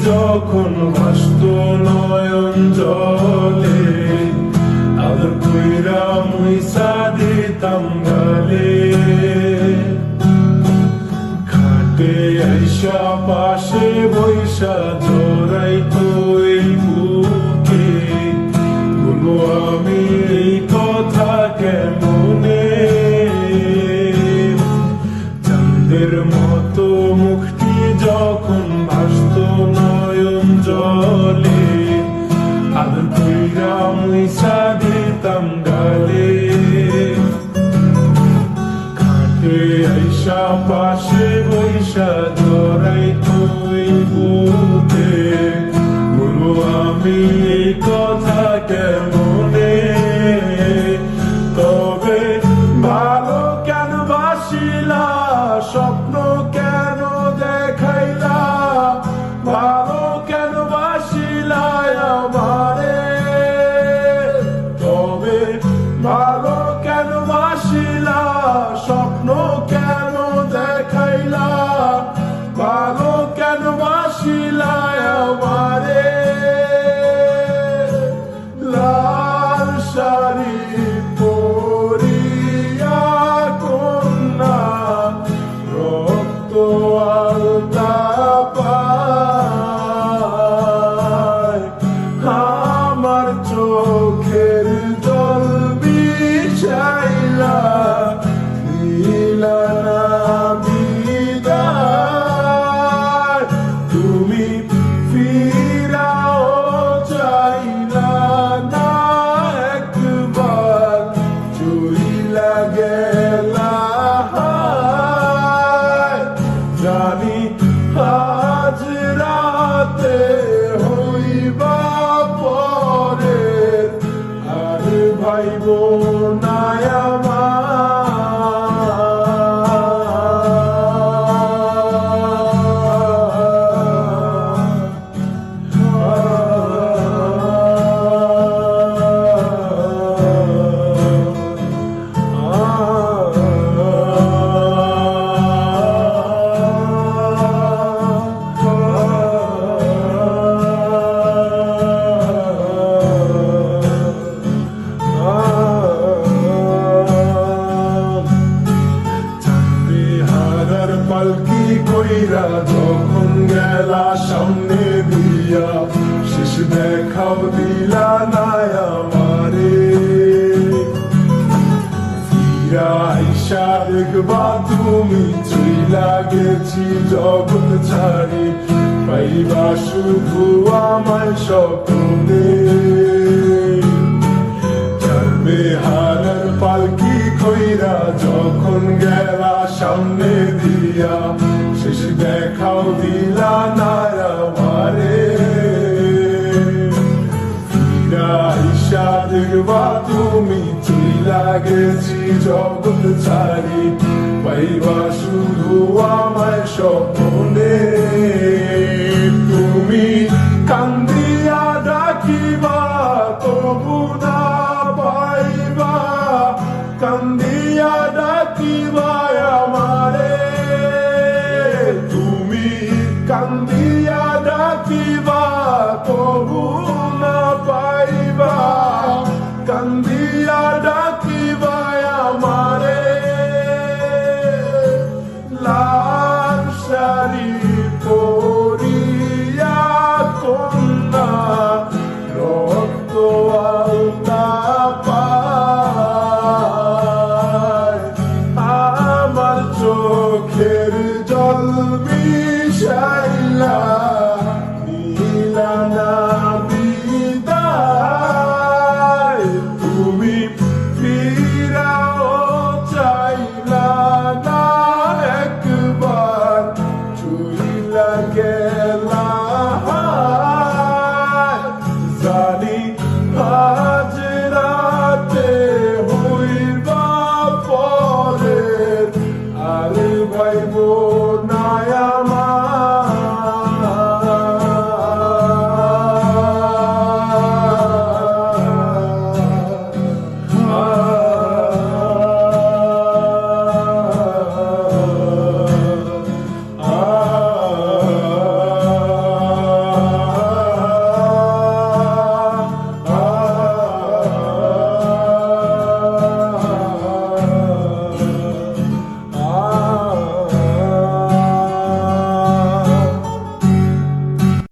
যখন ভাসত নয়ন জলে, আদর কইরা মুইসা দিতাম গালে। খাটে আইসা পাশে বৈশা জড়াইতো এই বুকে, বলবো আমি এই কথা কেমনে। চাঁদের মতো মুখটি যখন ভাসত নয়ন জলে, আদর কইরা মুইসা দিতাম গালে। খাটে আইসা পাশে বৈশা জড়াইতো এই বুকে, বলবো আমি এই কথা কেমনে। তবে ভালো কেন বাসিলা, স্বপ্ন কেন দেখাইলা, ভালো কেন বাসিলা আমারে। তবে ভালো কেন বাসিলা, স্বপ্ন কেন দেখাইলা, ভালো কেন বাসিলা আমারে। লাল শাড়ি পরিয়া কন্যা, রক্ত আলতা পায়, আমার চোখের জল বিছাইলা দিলা না বিদায়। তুমি ফিরাও চাইলা না একবার, চইলা গেলা। জানি আজ রাতে হইবা পরে, আর ভাইব না আমার। পালকি কইরা যখন গেলা সামনে দিয়া, শেষ দেখাও দিলা না আমারে। ফিরা আইসা দেখবা তুমি চইলা গেছি জগৎ ছাড়ি, পাইবা শুধু আমায় স্বপ্নে। চলবে হারার পালকি কইরা যখন গেলা সামনে দিয়া, শেষ দেখাও দিলা না আমারে। ফিরা আইসা দেখবা তুমি চইলা গেছি জগৎ ছাড়ি, পাইবা শুধু আমায় স্বপ্নে। তুমি কান্দিয়া ডাকিবা তবু না পাইবা, কান্দিয়া ডাকিবা আমারে। তুমি কান্দিয়া ডাকিবা তবু না পাইবা, কান্দিয়া ডাকিবা আমারে। লাল শাড়ি পরিয়া কন্যা, রক্ত আলতা পায়, আমার চোখের